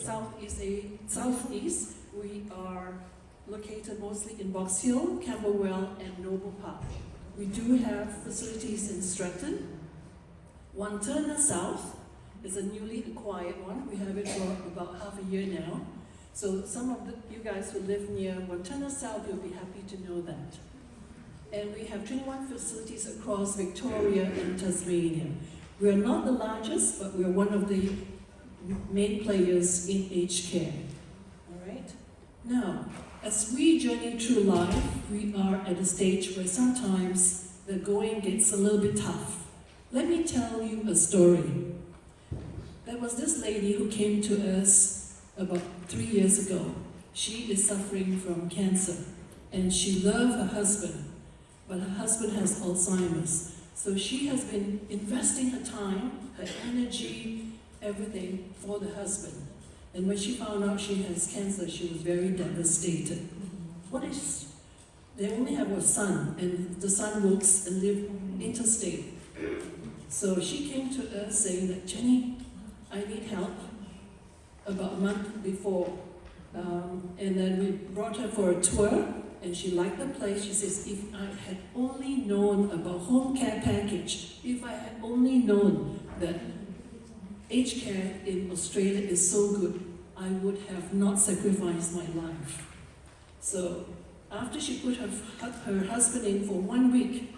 Southeast. We are located mostly in Box Hill, Camberwell, and Noble Park. We do have facilities in Stratton. Wantirna South is a newly acquired one. We have it for about half a year now. So some of you guys who live near Wantirna South, you'll be happy to know that. And we have 21 facilities across Victoria and Tasmania. We are not the largest, but we are one of the main players in aged care. All right? Now, as we journey through life, we are at a stage where sometimes the going gets a little bit tough. Let me tell you a story. There was this lady who came to us about 3 years ago. She is suffering from cancer, and she loved her husband, but her husband has Alzheimer's. So she has been investing her time, her energy, everything for the husband. And when she found out she has cancer, she was very devastated. They only have a son, and the son works and lives interstate. So she came to us saying that, Jenny, I need help, about a month before. And then we brought her for a tour, and she liked the place. She says, if I had only known about home care package, if I had only known that aged care in Australia is so good, I would have not sacrificed my life. So after she put her husband in for 1 week,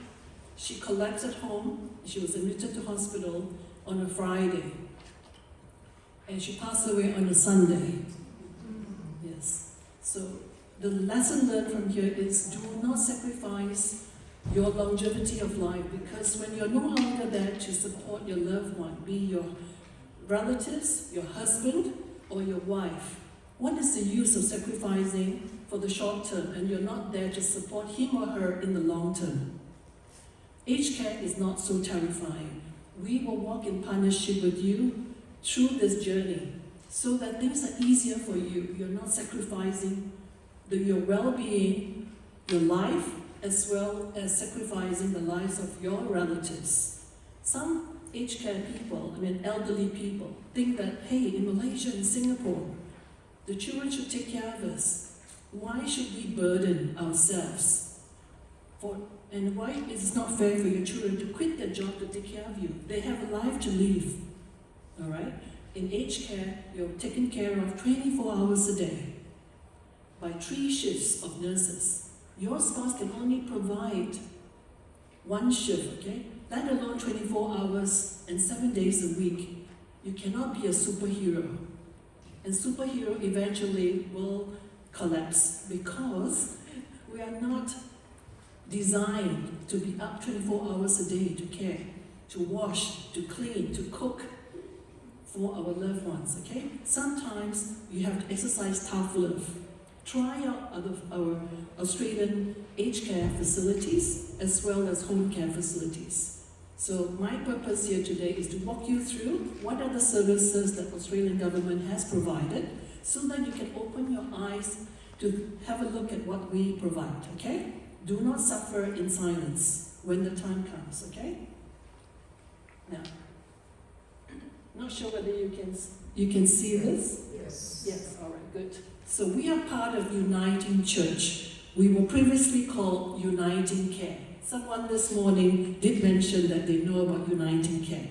she collapsed at home. She was admitted to hospital on a Friday. And she passed away on a Sunday. Yes. So the lesson learned from here is do not sacrifice your longevity of life, because when you're no longer there to support your loved one, be your relatives, your husband, or your wife, what is the use of sacrificing for the short term and you're not there to support him or her in the long term? Aged care is not so terrifying. We will walk in partnership with you through this journey so that things are easier for you. You're not sacrificing your well-being, your life, as well as sacrificing the lives of your relatives. Some aged care people, elderly people, think that, hey, in Malaysia and Singapore, the children should take care of us. Why should we burden ourselves? And why is it not fair for your children to quit their job to take care of you? They have a life to live, all right? In aged care, you're taken care of 24 hours a day by 3 shifts of nurses. Your spouse can only provide 1 shift, okay? Let alone 24 hours and 7 days a week. You cannot be a superhero. And superhero eventually will collapse because we are not designed to be up 24 hours a day to care, to wash, to clean, to cook for our loved ones, okay? Sometimes you have to exercise tough love. Try out our Australian aged care facilities as well as home care facilities. So my purpose here today is to walk you through what are the services that Australian government has provided so that you can open your eyes to have a look at what we provide, okay? Do not suffer in silence when the time comes, okay? Now, not sure whether you can see this? Yes. Yes, all right, good. So we are part of Uniting Church. We were previously called Uniting Care. Someone this morning did mention that they know about Uniting Care.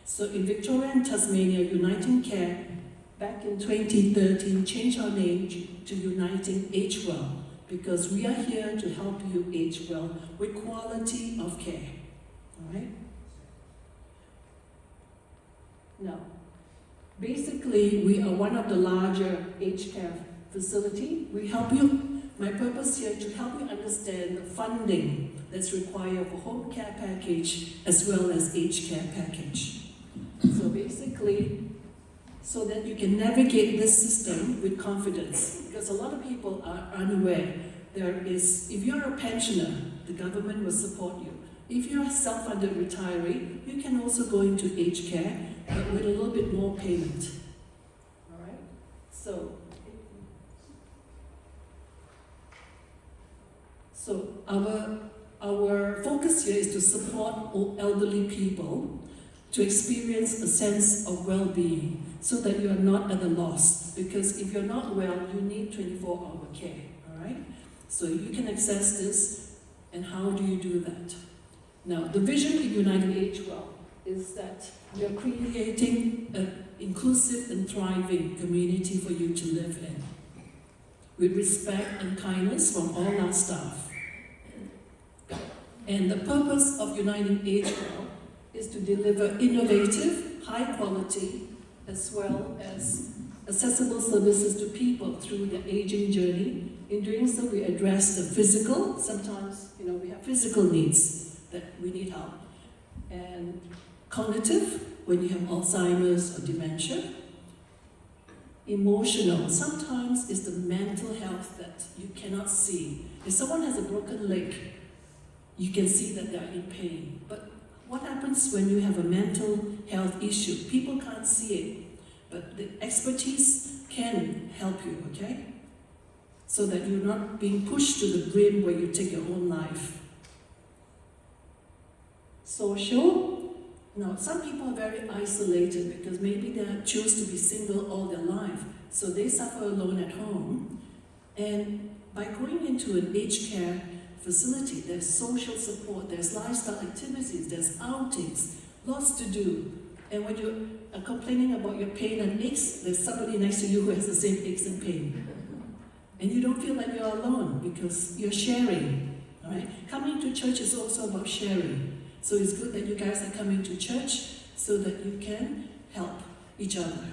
So in Victoria and Tasmania, Uniting Care, back in 2013, changed our name to Uniting Age Well, because we are here to help you age well with quality of care. All right? Now, basically, we are one of the larger aged care facility. We help you. My purpose here is to help you understand the funding that's required for home care package as well as aged care package. So basically, so that you can navigate this system with confidence, because a lot of people are unaware. If you're a pensioner, the government will support you. If you're a self-funded retiree, you can also go into aged care, but with a little bit more payment. All right? So our focus here is to support elderly people to experience a sense of well-being so that you are not at a loss. Because if you're not well, you need 24-hour care, all right? So you can access this, and how do you do that? Now, the vision in Uniting Age Well is that we are creating an inclusive and thriving community for you to live in, with respect and kindness from all our staff. And the purpose of Uniting Age Well is to deliver innovative, high quality, as well as accessible services to people through their aging journey. In doing so, we address the physical, sometimes, we have physical needs that we need help, and cognitive, when you have Alzheimer's or dementia. Emotional, sometimes it's the mental health that you cannot see. If someone has a broken leg, you can see that they are in pain. But what happens when you have a mental health issue? People can't see it, but the expertise can help you, okay? So that you're not being pushed to the brim where you take your own life. Social. Now, some people are very isolated because maybe they choose to be single all their life, so they suffer alone at home. And by going into an aged care facility, there's social support, there's lifestyle activities, there's outings, lots to do. And when you are complaining about your pain and aches, there's somebody next to you who has the same aches and pain. And you don't feel like you're alone because you're sharing, all right? Coming to church is also about sharing. So it's good that you guys are coming to church so that you can help each other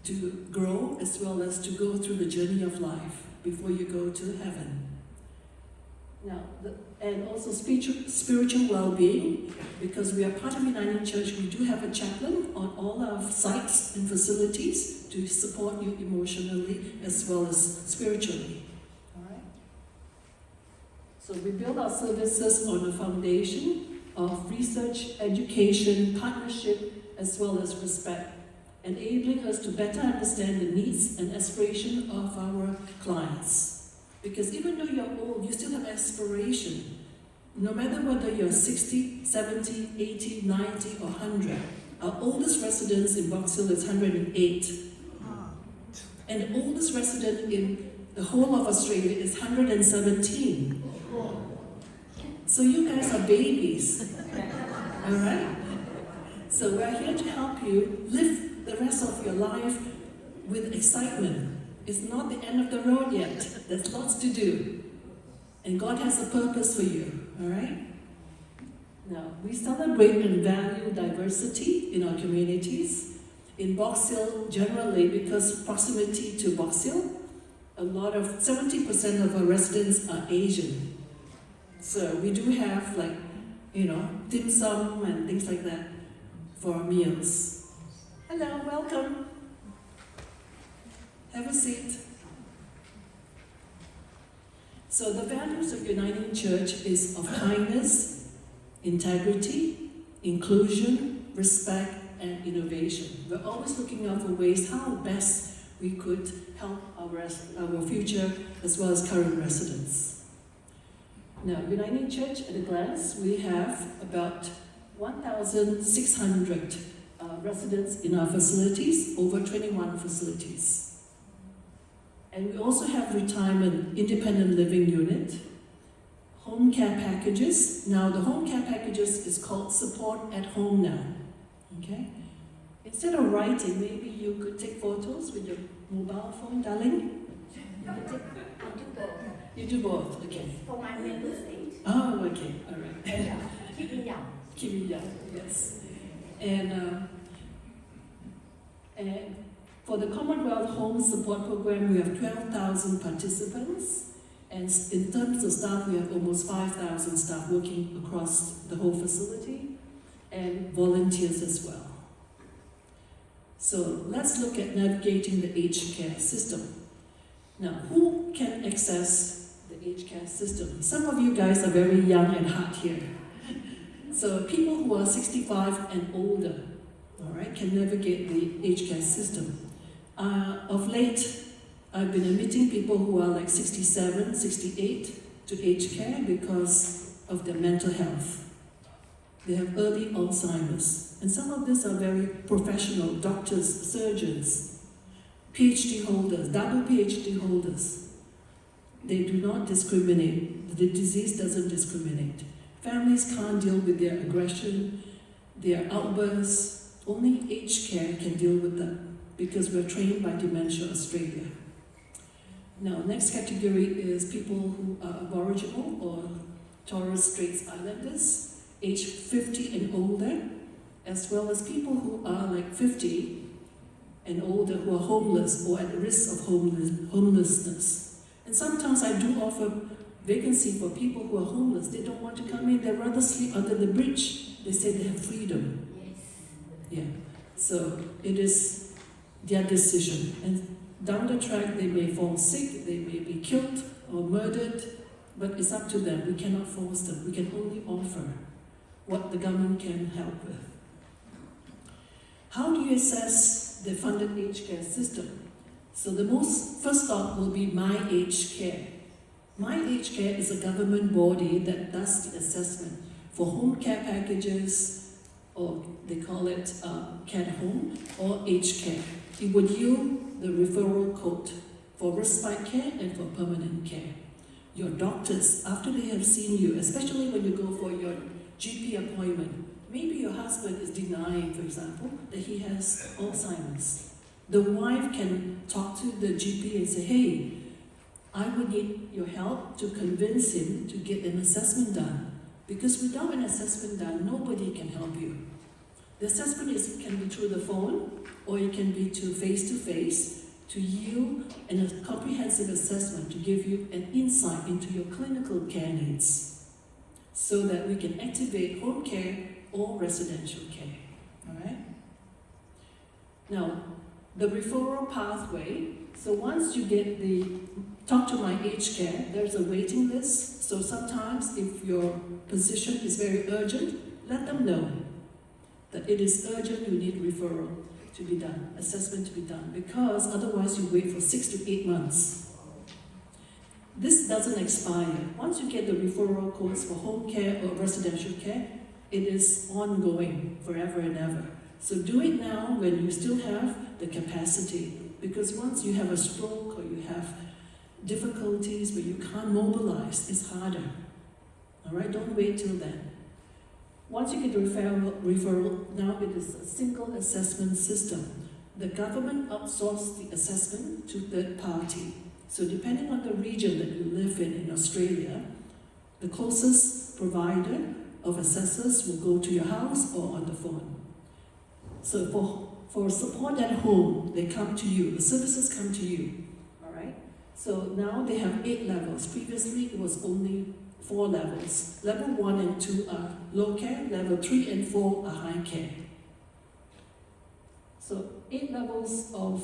to grow as well as to go through the journey of life before you go to heaven. Now, and also spiritual well-being, because we are part of Uniting Church, we do have a chaplain on all our sites and facilities to support you emotionally as well as spiritually. All right? So we build our services on a foundation of research, education, partnership, as well as respect, enabling us to better understand the needs and aspiration of our clients. Because even though you're old, you still have aspiration. No matter whether you're 60, 70, 80, 90, or 100. Our oldest resident in Box Hill is 108. And the oldest resident in the whole of Australia is 117. So you guys are babies. All right? So we're here to help you live the rest of your life with excitement. It's not the end of the road yet. There's lots to do. And God has a purpose for you, all right? Now, we celebrate and value diversity in our communities. In Box Hill, generally, because proximity to Box Hill, 70% of our residents are Asian. So we do have dim sum and things like that for our meals. Hello, welcome. Have a seat. So the values of Uniting Church is of kindness, integrity, inclusion, respect, and innovation. We're always looking out for ways how best we could help our future as well as current residents. Now, Uniting Church at a glance, we have about 1,600 residents in our facilities, over 21 facilities. And we also have retirement, independent living unit, home care packages. Now the home care packages is called Support at Home now, okay? Instead of writing, maybe you could take photos with your mobile phone, darling? I do both. You do both, okay. For my mental state. Oh, okay, all right. Keep me young. Keep me young, yes. And for the Commonwealth Home Support Program, we have 12,000 participants. And in terms of staff, we have almost 5,000 staff working across the whole facility, and volunteers as well. So let's look at navigating the aged care system. Now, who can access the aged care system? Some of you guys are very young and hot here. So people who are 65 and older, all right, can navigate the aged care system. Of late, I've been admitting people who are like 67, 68 to aged care because of their mental health. They have early Alzheimer's. And some of these are very professional, doctors, surgeons, PhD holders, double PhD holders. They do not discriminate. The disease doesn't discriminate. Families can't deal with their aggression, their outbursts. Only aged care can deal with that because we're trained by Dementia Australia. Now, next category is people who are Aboriginal or Torres Straits Islanders, age 50 and older, as well as people who are like 50 and older who are homeless or at risk of homelessness. And sometimes I do offer vacancy for people who are homeless. They don't want to come in, they'd rather sleep under the bridge. They say they have freedom. Yeah. So it is their decision. And down the track, they may fall sick, they may be killed or murdered, but it's up to them. We cannot force them. We can only offer what the government can help with. How do you assess the funded aged care system? So the first stop will be My Aged Care. My Aged Care is a government body that does the assessment for home care packages, or they call it care at home, or aged care. It would yield the referral code for respite care and for permanent care. Your doctors, after they have seen you, especially when you go for your GP appointment, maybe your husband is denying, for example, that he has Alzheimer's. The wife can talk to the GP and say, hey, I would need your help to convince him to get an assessment done. Because without an assessment done, nobody can help you. The assessment can be through the phone, or it can be face-to-face, to yield a comprehensive assessment to give you an insight into your clinical care needs, so that we can activate home care or residential care. All right? Now, the referral pathway. So once you get talk to My Aged Care, there's a waiting list. So sometimes if your position is very urgent, let them know that it is urgent, you need referral to be done, assessment to be done, because otherwise you wait for 6 to 8 months. This doesn't expire. Once you get the referral codes for home care or residential care, it is ongoing forever and ever. So do it now when you still have the capacity, because once you have a stroke or you have difficulties where you can't mobilize, it's harder. All right, don't wait till then. Once you get the referral, now it is a single assessment system. The government outsources the assessment to third party. So depending on the region that you live in Australia, the closest provider of assessors will go to your house or on the phone. So for support at home, they come to you, the services come to you, all right? So now they have 8 levels. Previously, it was only 4 levels. Level 1 and 2 are low care, level 3 and 4 are high care. So 8 levels of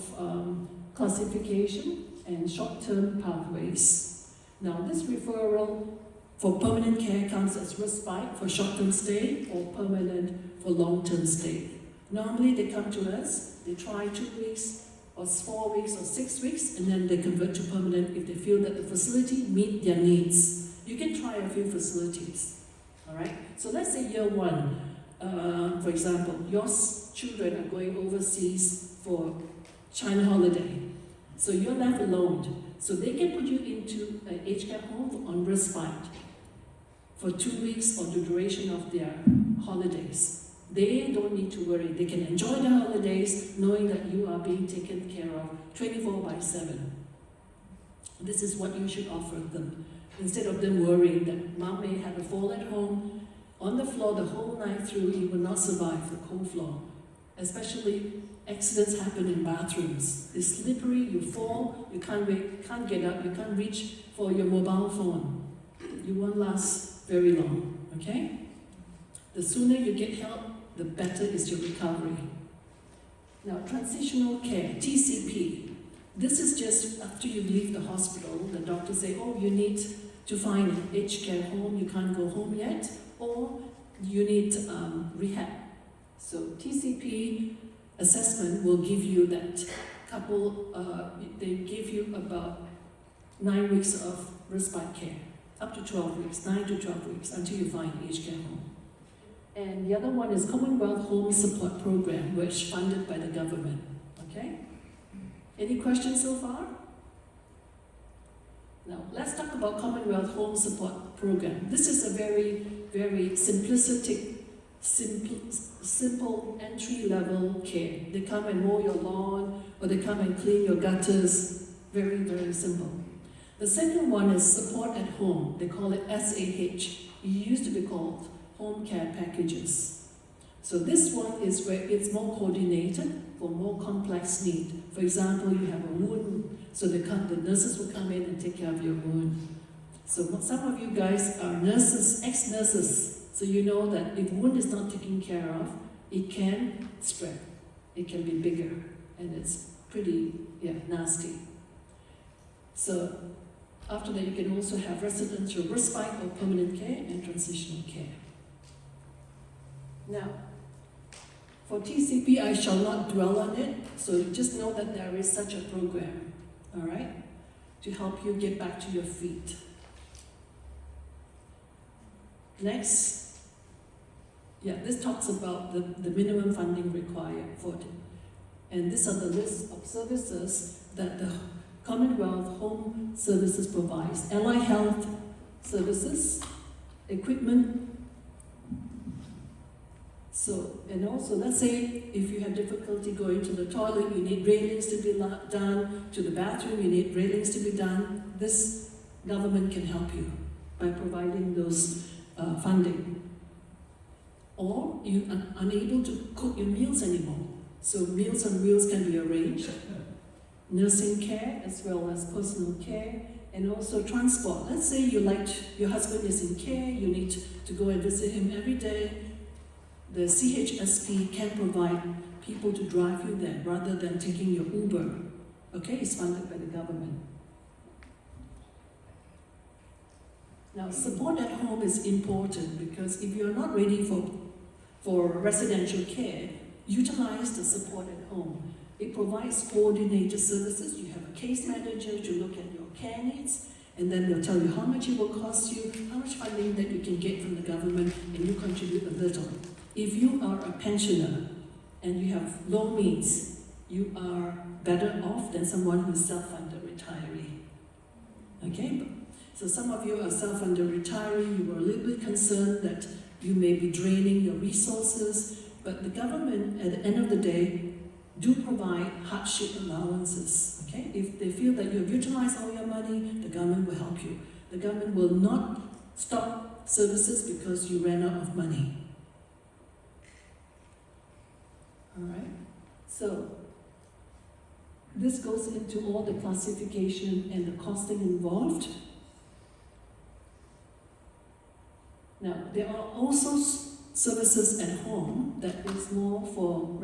classification and short-term pathways. Now this referral for permanent care comes as respite for short-term stay or permanent for long-term stay. Normally they come to us, they try 2 weeks or 4 weeks or 6 weeks, and then they convert to permanent if they feel that the facility meets their needs. You can try a few facilities, all right? So let's say year 1, for example, your children are going overseas for China holiday. So you're left alone. So they can put you into an aged care home on respite for 2 weeks or the duration of their holidays. They don't need to worry. They can enjoy their holidays knowing that you are being taken care of 24/7. This is what you should offer them. Instead of them worrying that mom may have a fall at home, on the floor the whole night through, you will not survive the cold floor. Especially accidents happen in bathrooms. It's slippery, you fall, you can't get up, you can't reach for your mobile phone. You won't last very long, okay? The sooner you get help, the better is your recovery. Now, transitional care, TCP. This is just after you leave the hospital, the doctors say, oh, you need to find an aged care home, you can't go home yet, or you need rehab. So TCP assessment will give you that they give you about 9 weeks of respite care, up to 12 weeks, 9 to 12 weeks, until you find an aged care home. And the other one is Commonwealth Home Support Program, which is funded by the government. Okay? Any questions so far? Now, let's talk about Commonwealth Home Support Program. This is a very, very simplistic, simple entry-level care. They come and mow your lawn, or they come and clean your gutters. Very, very simple. The second one is support at home. They call it SAH. It used to be called home care packages. So this one is where it's more coordinated for more complex need. For example, you have a wound, so the nurses will come in and take care of your wound. So some of you guys are nurses, ex-nurses, so you know that if wound is not taken care of, it can spread. It can be bigger, and it's pretty nasty. So after that, you can also have residential respite or permanent care and transitional care. Now, for TCP, I shall not dwell on it, so just know that there is such a program, all right, to help you get back to your feet. Next, this talks about the minimum funding required for it. And these are the list of services that the Commonwealth Home Services provides. Allied health services, equipment. So, and also, let's say if you have difficulty going to the toilet, you need railings to be done, to the bathroom, you need railings to be done. This government can help you by providing those funding. Or you are unable to cook your meals anymore. So Meals on Wheels can be arranged. Nursing care as well as personal care, and also transport. Let's say your husband is in care, you need to go and visit him every day. The CHSP can provide people to drive you there rather than taking your Uber. Okay, it's funded by the government. Now, support at home is important because if you're not ready for residential care, utilize the support at home. It provides coordinated services. You have a case manager to look at your care needs, and then they'll tell you how much it will cost you, how much funding that you can get from the government, and you contribute a little. If you are a pensioner and you have low means, you are better off than someone who is self-funded retiree. Okay? So some of you are self-funded retiree, you were a little bit concerned that you may be draining your resources, but the government, at the end of the day, do provide hardship allowances. Okay? If they feel that you have utilized all your money, the government will help you. The government will not stop services because you ran out of money. All right? So, this goes into all the classification and the costing involved. Now, there are also services at home that is more for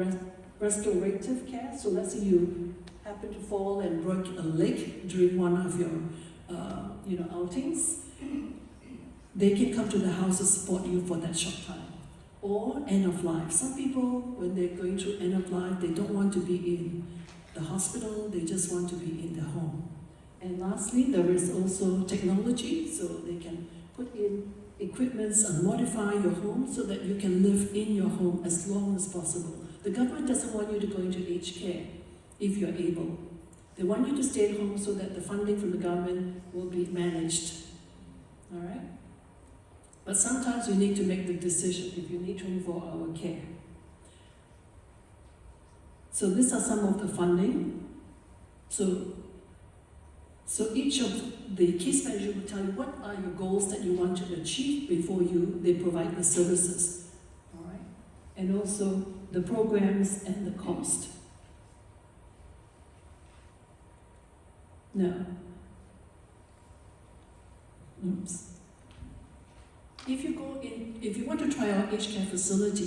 restorative care. So let's say you happen to fall and broke a leg during one of your outings. They can come to the house to support you for that short time. Or end of life. Some people, when they're going through end of life, they don't want to be in the hospital, they just want to be in the home. And lastly, there is also technology, so they can put in equipments and modify your home so that you can live in your home as long as possible. The government doesn't want you to go into aged care if you're able. They want you to stay at home so that the funding from the government will be managed. All right? But sometimes you need to make the decision if you need 24-hour care. So these are some of the funding. So each of the case manager will tell you what are your goals that you want to achieve before they provide the services. All right? And also the programs and the cost. Now, if you want to try our aged care facility,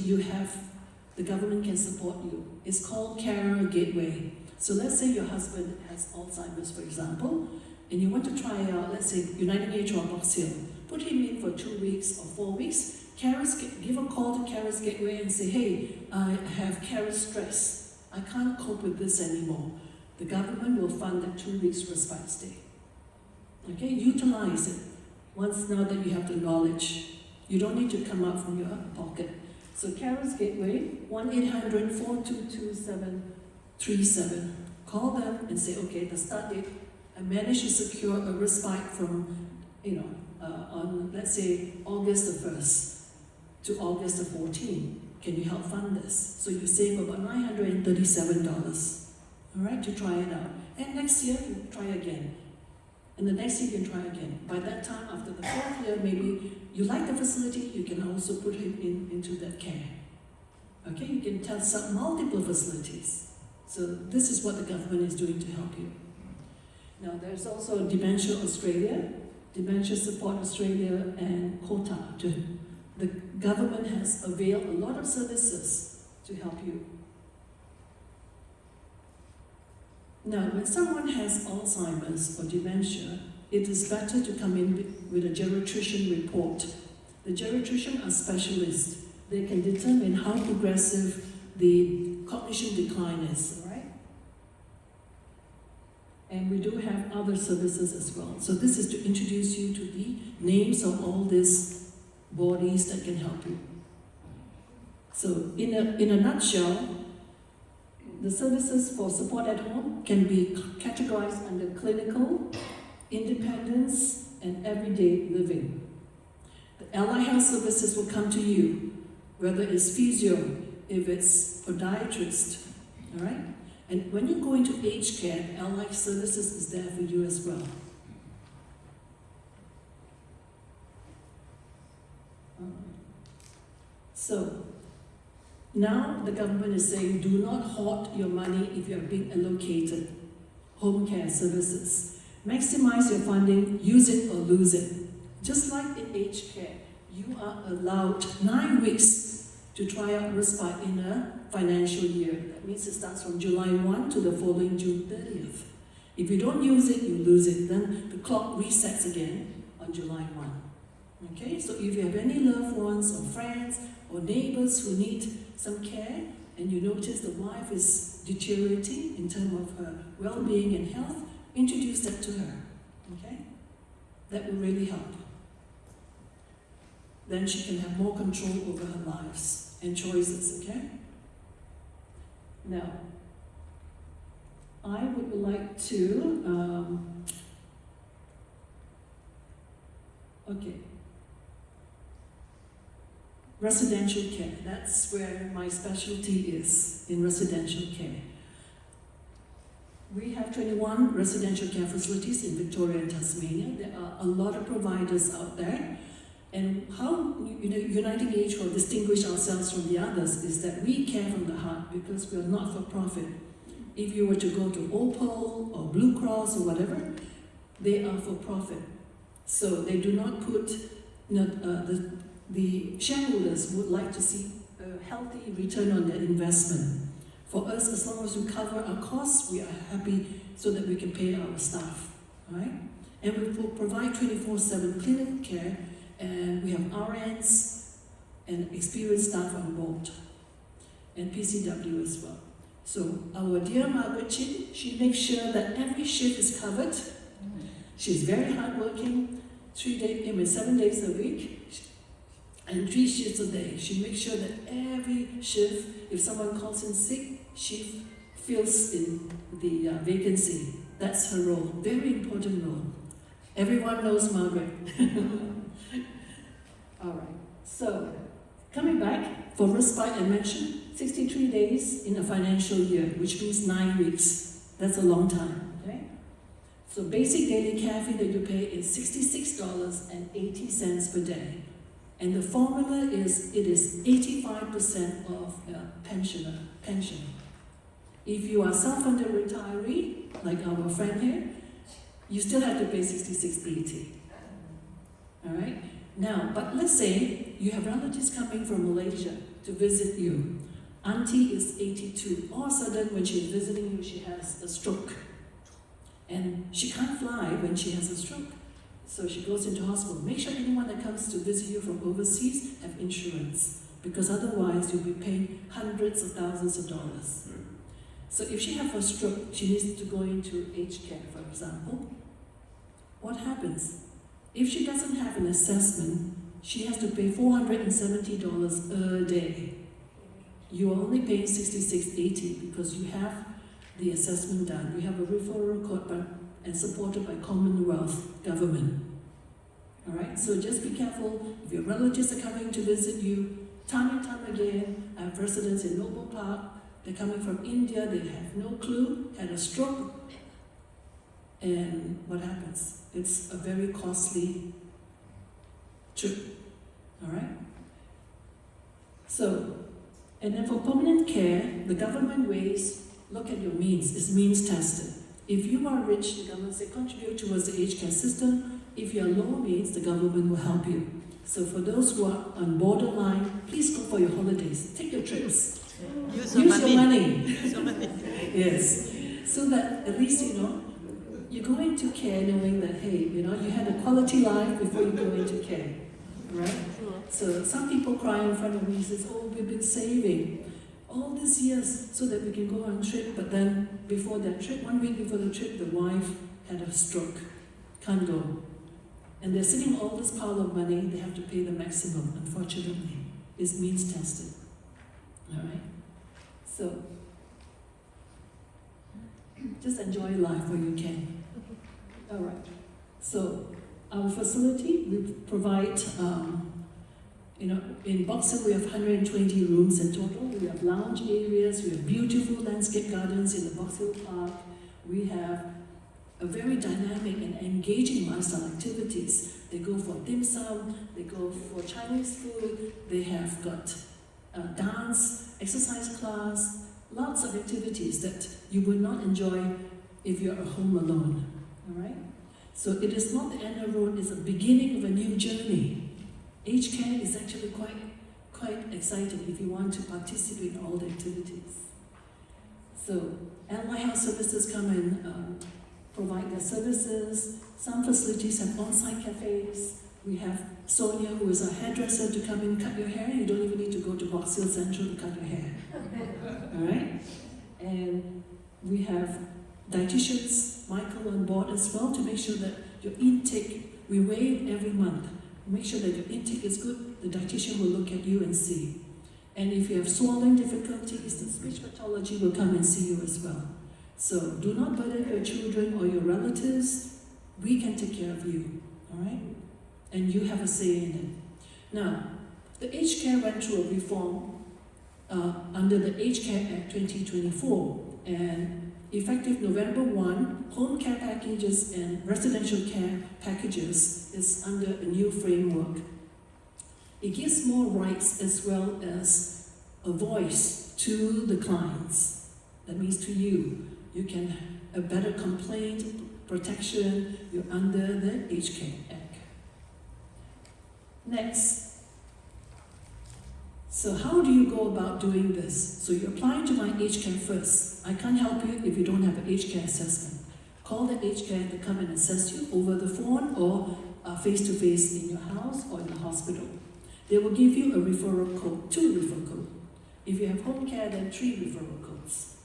the government can support you. It's called Carer Gateway. So let's say your husband has Alzheimer's, for example, and you want to try out, let's say, United Age or Box Hill. Put him in for 2 weeks or 4 weeks. Give a call to Carers Gateway and say, hey, I have carer stress. I can't cope with this anymore. The government will fund that 2 weeks respite stay. Okay, utilize it. Once now that you have the knowledge, you don't need to come out from your pocket. So Carol's Gateway, 1-800-422-737. Call them and say, okay, the start date, I managed to secure a respite from, on, let's say, August the 1st to August the 14th. Can you help fund this? So you save about $937, all right, to try it out. And next year, you try again. And the next year, you can try again. By that time, after the 4th year, maybe you like the facility, you can also put him into that care. Okay, you can test out multiple facilities. So this is what the government is doing to help you. Now, there's also Dementia Australia, Dementia Support Australia, and Quota. The government has availed a lot of services to help you. Now, when someone has Alzheimer's or dementia, it is better to come in with a geriatrician report. The geriatrician are specialists. They can determine how progressive the cognition decline is, all right? And we do have other services as well. So this is to introduce you to the names of all these bodies that can help you. So in a nutshell, the services for support at home can be categorized under clinical, independence, and everyday living. The allied health services will come to you, whether it's physio, if it's podiatrist, all right? And when you go into aged care, allied services is there for you as well. So, now the government is saying do not hoard your money if you are being allocated home care services. Maximize your funding, use it or lose it. Just like in aged care, you are allowed 9 weeks to try out respite in a financial year. That means it starts from July 1 to the following June 30th. If you don't use it, you lose it. Then the clock resets again on July 1. Okay, so if you have any loved ones or friends or neighbors who need some care, and you notice the wife is deteriorating in terms of her well-being and health, introduce that to her. Okay? That will really help. Then she can have more control over her lives and choices, okay? Now, I would like to, residential care. That's where my specialty is, in residential care. We have 21 residential care facilities in Victoria and Tasmania. There are a lot of providers out there. And how Uniting Age will distinguish ourselves from the others is that we care from the heart because we are not for profit. If you were to go to Opal or Blue Cross or whatever, they are for profit. So they do not put, the shareholders would like to see a healthy return on their investment. For us, as long as we cover our costs, we are happy so that we can pay our staff, right? And we will provide 24/7 clinical care, and we have RNs and experienced staff on board, and PCW as well. So our dear Margaret Chin, she makes sure that every shift is covered. She's very hardworking, 7 days a week, and 3 shifts a day. She makes sure that every shift, if someone calls in sick, she fills in the vacancy. That's her role, very important role. Everyone knows Margaret. All right, so coming back, for respite I mentioned, 63 days in a financial year, which means 9 weeks. That's a long time, okay? So basic daily care fee that you pay is $66.80 per day. And the formula is, it is 85% of pension. If you are self-funded retiree, like our friend here, you still have to pay $66.80. All right? Now, but let's say you have relatives coming from Malaysia to visit you. Auntie is 82. All of a sudden, when she's visiting you, she has a stroke. And she can't fly when she has a stroke. So she goes into hospital. Make sure anyone that comes to visit you from overseas have insurance, because otherwise you'll be paying hundreds of thousands of dollars. So if she has a stroke, she needs to go into aged care, for example. What happens? If she doesn't have an assessment, she has to pay $470 a day. You are only paying $66.80 because you have the assessment done. You have a referral code and supported by Commonwealth government. All right, so just be careful. If your relatives are coming to visit you, time and time again, I have residents in Noble Park. They're coming from India. They have no clue, had a stroke. And what happens? It's a very costly trip. All right? So, and then for permanent care, the government ways, look at your means. It's means tested. If you are rich, the government say contribute towards the aged care system. If you are low means, the government will help you. So for those who are on borderline, please go for your holidays. Take your trips. Use Use your money. Use your money. Yes. So that at least, you go into care knowing that, hey, you had a quality life before you go into care. Right? So some people cry in front of me and says, oh, we've been saving all these years so that we can go on a trip, but then before that trip, 1 week before the trip, the wife had a stroke. Can't go. And they're sitting all this pile of money, they have to pay the maximum, unfortunately. It's means tested. All right? So, just enjoy life where you can. All right. So, our facility, we provide, in Box Hill we have 120 rooms in total. We have lounge areas, we have beautiful landscape gardens in the Box Hill Park. We have a very dynamic and engaging lifestyle activities. They go for dim sum, they go for Chinese food, they have got dance, exercise class, lots of activities that you would not enjoy if you're at home alone. All right? So it is not the end of the road, it's the beginning of a new journey. Aged care is actually quite exciting if you want to participate in all the activities. So LY Health Services come and provide their services. Some facilities have on-site cafes. We have Sonia, who is a hairdresser, to come and cut your hair. You don't even need to go to Box Hill Central to cut your hair. All right? And we have dietitians, Michael, on board as well to make sure that your intake, we weigh it every month. Make sure that your intake is good. The dietitian will look at you and see. And if you have swallowing difficulties, the speech pathology will come and see you as well. So do not burden your children or your relatives. We can take care of you, all right? And you have a say in it. Now, the Aged Care went through a reform under the Aged Care Act 2024, and effective November 1, home care packages and residential care packages is under a new framework. It gives more rights as well as a voice to the clients. That means to you. You can have a better complaint protection. You're under the Aged Care Act. Next. So how do you go about doing this? So you apply to My Aged Care first. I can't help you if you don't have an aged care assessment. Call the aged care to come and assess you over the phone or face-to-face in your house or in the hospital. They will give you a referral code, 2 referral codes. If you have home care, then 3 referral codes.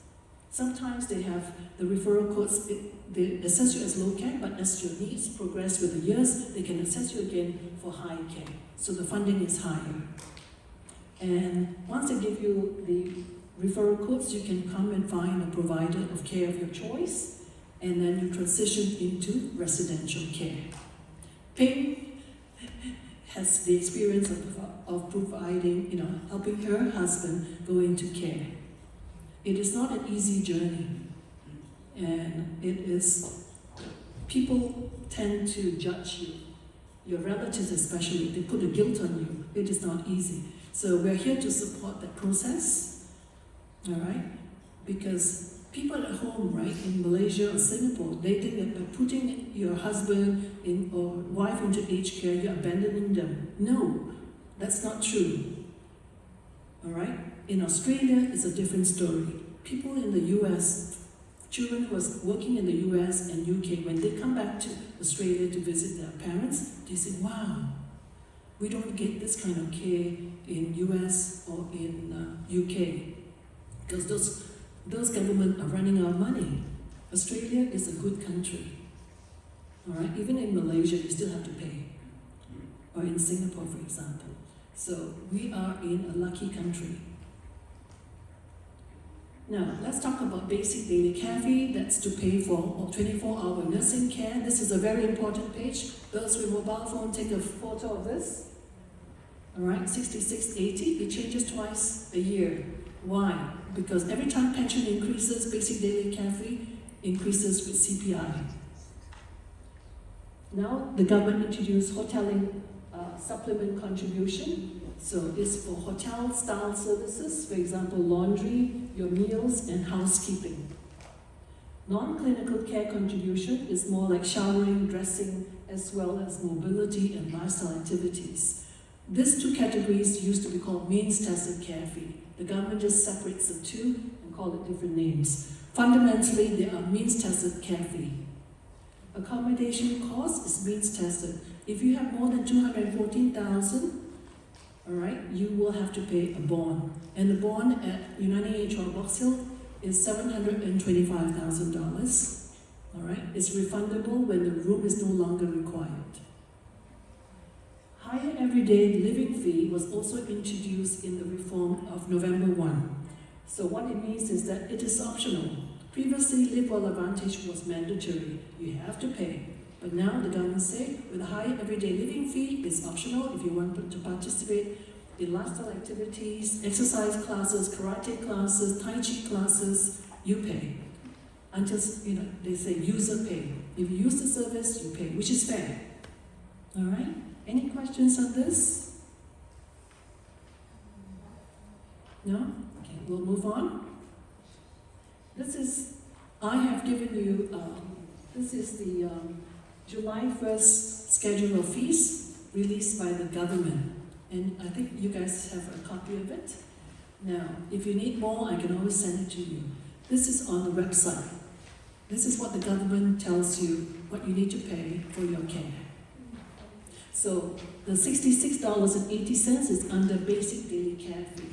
Sometimes they have the referral codes, they assess you as low care, but as your needs progress with the years, they can assess you again for high care. So the funding is higher. And once they give you the referral codes, you can come and find a provider of care of your choice, and then you transition into residential care. Ping has the experience of providing, helping her husband go into care. It is not an easy journey, and people tend to judge you, your relatives especially, they put a guilt on you. It is not easy. So we're here to support that process, all right? Because people at home, right, in Malaysia or Singapore, they think that by putting your husband or wife into aged care, you're abandoning them. No, that's not true, all right? In Australia, it's a different story. People in the US, children who are working in the US and UK, when they come back to Australia to visit their parents, they say, wow, we don't get this kind of care in US or in UK, because those governments are running out of money. Australia is a good country. All right, even in Malaysia, you still have to pay. or in Singapore, for example. So we are in a lucky country. Now, let's talk about basic daily care fee. That's to pay for 24-hour nursing care. This is a very important page. Those with mobile phone, take a photo of this. All right, 6680, it changes twice a year. Why? Because every time pension increases, basic daily care fee increases with CPI. Now, the government introduced hoteling supplement contribution. So it's for hotel-style services, for example, laundry, your meals, and housekeeping. Non-clinical care contribution is more like showering, dressing, as well as mobility and lifestyle activities. These two categories used to be called means-tested care fee. The government just separates the two and call it different names. Fundamentally, they are means-tested care fee. Accommodation cost is means-tested. If you have more than 214,000, all right, you will have to pay a bond. And the bond at United HR Box Hill is $725,000. All right, it's refundable when the room is no longer required. Higher everyday living fee was also introduced in the reform of November 1. So what it means is that it is optional. Previously, Live Well Advantage was mandatory. You have to pay. But now the government say, with a higher everyday living fee, it's optional if you want to participate in lifestyle activities, exercise classes, karate classes, tai chi classes, you pay. Until, they say user pay. If you use the service, you pay, which is fair. All right? Any questions on this? No? Okay, we'll move on. I have given you, this is the July 1st schedule of fees released by the government. And I think you guys have a copy of it. Now, if you need more, I can always send it to you. This is on the website. This is what the government tells you what you need to pay for your care. So the $66.80 is under basic daily care fee.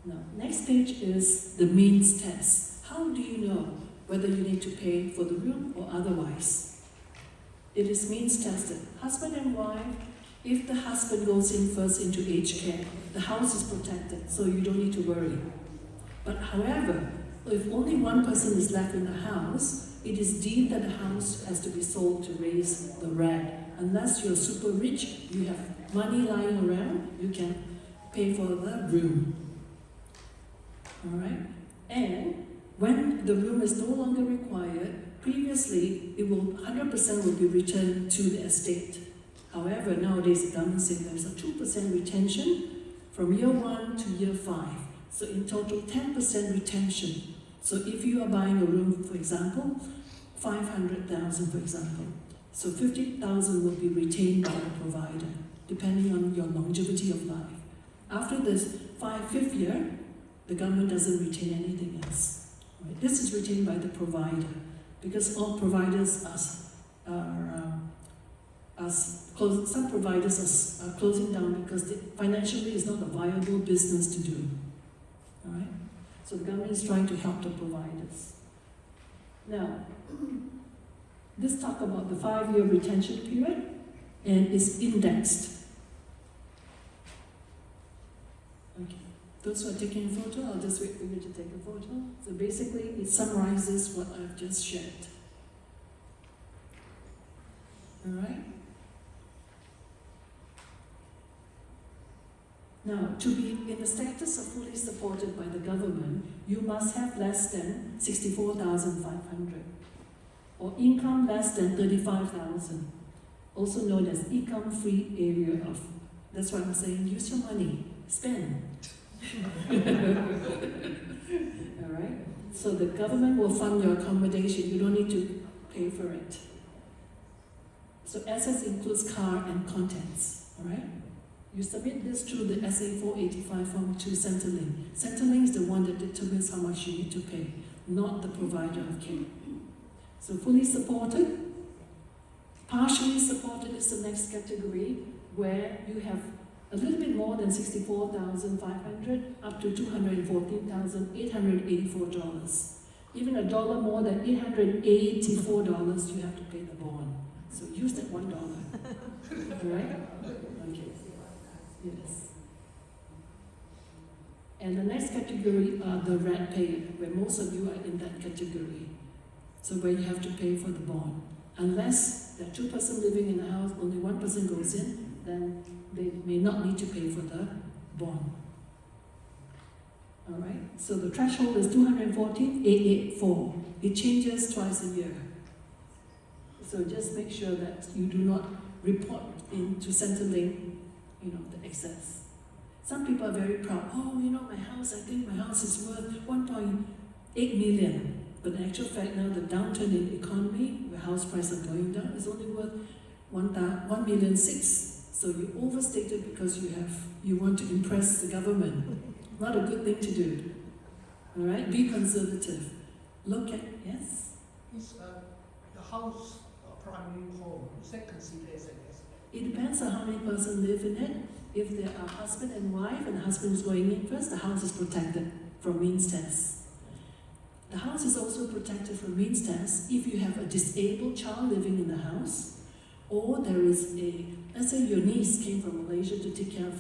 Now, next page is the means test. How do you know whether you need to pay for the room or otherwise? It is means tested. Husband and wife, if the husband goes in first into aged care, the house is protected, so you don't need to worry. But however, if only one person is left in the house, it is deemed that the house has to be sold to raise the rent. Unless you're super rich, you have money lying around, you can pay for the room. All right? And when the room is no longer required, previously it will 100% will be returned to the estate. However, nowadays the government says there's a 2% retention from year 1 to year 5. So in total, 10% retention. So if you are buying a room, for example, 500,000, for example, so 50,000 will be retained by the provider, depending on your longevity of life. After this fifth year, the government doesn't retain anything else. Right? This is retained by the provider, because all providers some providers are closing down because financially it's not a viable business to do. All right? So the government is trying to help the providers. Now, this talk about the 5-year retention period, and is indexed. Okay. Those who are taking a photo, I'll just wait for you to take a photo. So basically, it summarizes what I've just shared. All right? Now, to be in the status of fully supported by the government, you must have less than 64,500 or income less than 35,000, also known as income-free area of. That's why I'm saying use your money, spend. All right? So the government will fund your accommodation. You don't need to pay for it. So assets includes car and contents. All right? You submit this through the SA 485 form to Centrelink. Centrelink is the one that determines how much you need to pay, not the provider of care. So fully supported. Partially supported is the next category, where you have a little bit more than 64,500 up to $214,884. Even $1 more than $884, you have to pay the bond. So use that $1. Alright? Okay. Yes. And the next category are the rat payer, where most of you are in that category. So where you have to pay for the bond. Unless there are two persons living in the house, only one person goes in, then they may not need to pay for the bond. Alright? So the threshold is 214,884. It changes twice a year. So just make sure that you do not report into Centrelink, the excess. Some people are very proud. Oh, my house, I think my house is worth 1.8 million. But in actual fact, now the downturn in the economy, where house prices are going down, is only worth 1.6 million. So you overstated because you want to impress the government. Not a good thing to do. All right, be conservative. Look at yes. Is the house a primary home? Is that considered as an asset? It depends on how many persons live in it. If there are husband and wife, and the husband is going in first, the house is protected from means test. The house is also protected from means test if you have a disabled child living in the house, or there is let's say your niece came from Malaysia to take care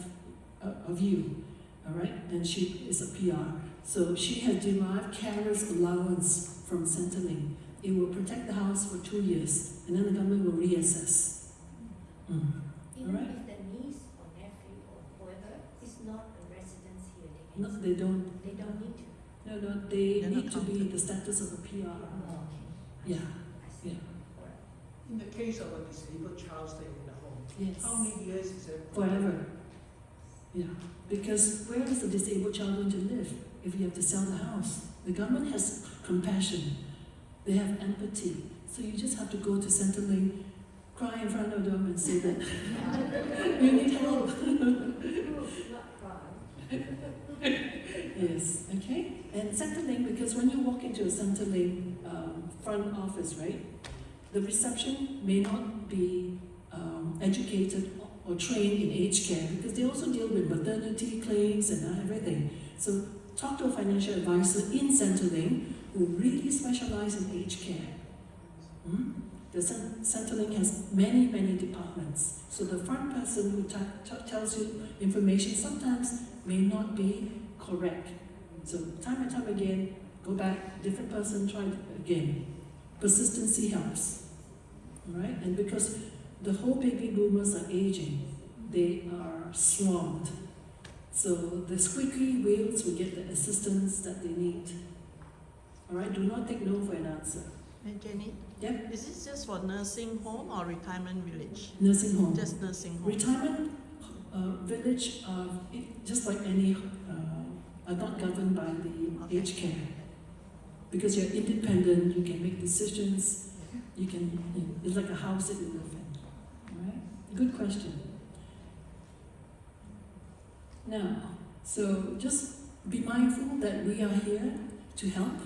of you, all right, and she is a PR. So she has derived carer's allowance from Centrelink. It will protect the house for 2 years, and then the government will reassess. Even Alright. if the niece or nephew or whoever is not a resident here, No, they don't. they don't need to. No, they They're need not to be counted. the status of a PR. Oh, okay. Yeah, I see. yeah. Alright. In the case of a disabled child staying in the home, Yes. how many years is that? Forever. Yeah. Because where is the disabled child going to live if you have to sell the house? The government has compassion. They have empathy. So you just have to go to Centrelink, cry in front of them and say that you need help. Not cry. Yes, okay? And Centrelink, because when you walk into a Centrelink front office, right, the reception may not be educated or trained in aged care, because they also deal with maternity claims and everything. So talk to a financial advisor in Centrelink who really specialize in aged care. The Centrelink has many, many departments. So the front person who tells you information sometimes may not be correct. So time and time again, go back, different person, try it again. Persistency helps. All right? And because the whole baby boomers are aging, they are swamped. So the squeaky wheels will get the assistance that they need. All right? Do not take no for an answer. Hey, Jenny? Yep. Is this just for nursing home or retirement village? Nursing home. Just nursing home. Retirement village, just like any, are not governed by the Okay. aged care. Because you're independent, you can make decisions, you can, it's like a house that you live in. All right? Good question. Now, so just be mindful that we are here to help.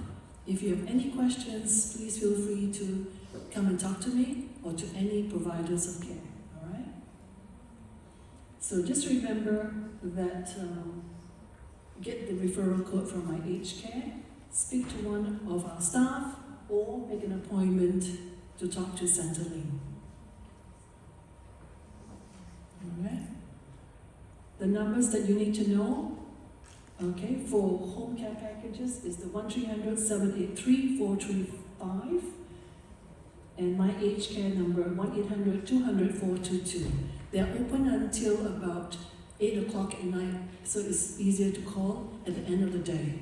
If you have any questions, please feel free to come and talk to me or to any providers of care. All right? So just remember that get the referral code from my aged care, speak to one of our staff, or make an appointment to talk to Centrelink. All right? The numbers that you need to know, okay, for home care packages is the 1-300-783-435, and my aged care number 1-800-200-422. They're open until about 8 o'clock at night, so it's easier to call at the end of the day.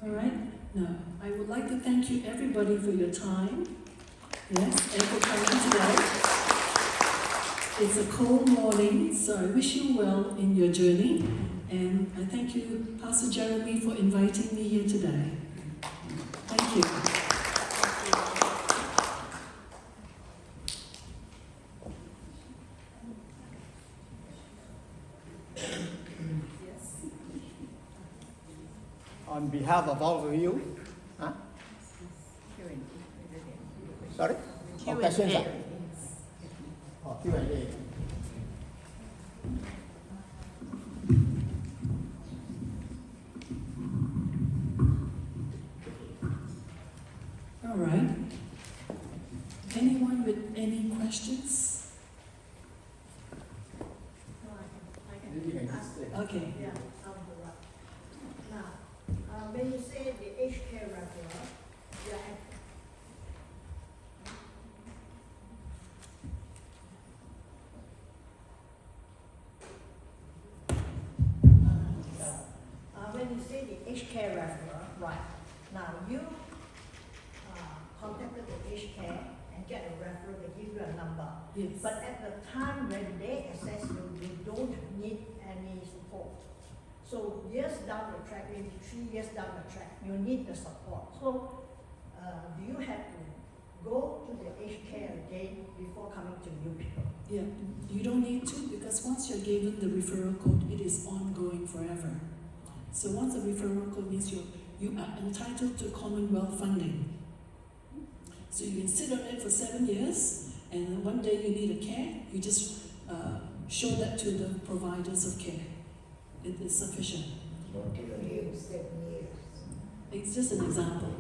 All right? Now, I would like to thank you everybody for your time, yes, and for coming today. It's a cold morning, so I wish you well in your journey, and I thank you, Pastor Jeremy, for inviting me here today. Thank you. On behalf of all of you, huh? Sorry? Q&A. Questions, ah? Oh, Q&A. All right. Okay. anyone with any questions? No, I can Maybe you can ask. just Okay. Yeah, I'll do that. Now, when you say the aged care referral, you are when you say the aged care referral, right, now you contacted the aged care and get a referral, they give you a number. Yes. But at the time when they assess you, you don't need any support. So years down the track, maybe 3 years down the track, you need the support. So do you have to go to the aged care again before coming to you people? Yeah, you don't need to because once you're given the referral code, it is ongoing forever. So once the referral code means you are entitled to Commonwealth funding. So you can sit on it for 7 years, and then one day you need a care, you just show that to the providers of care. It is sufficient. Years, 7 years. It's just an example.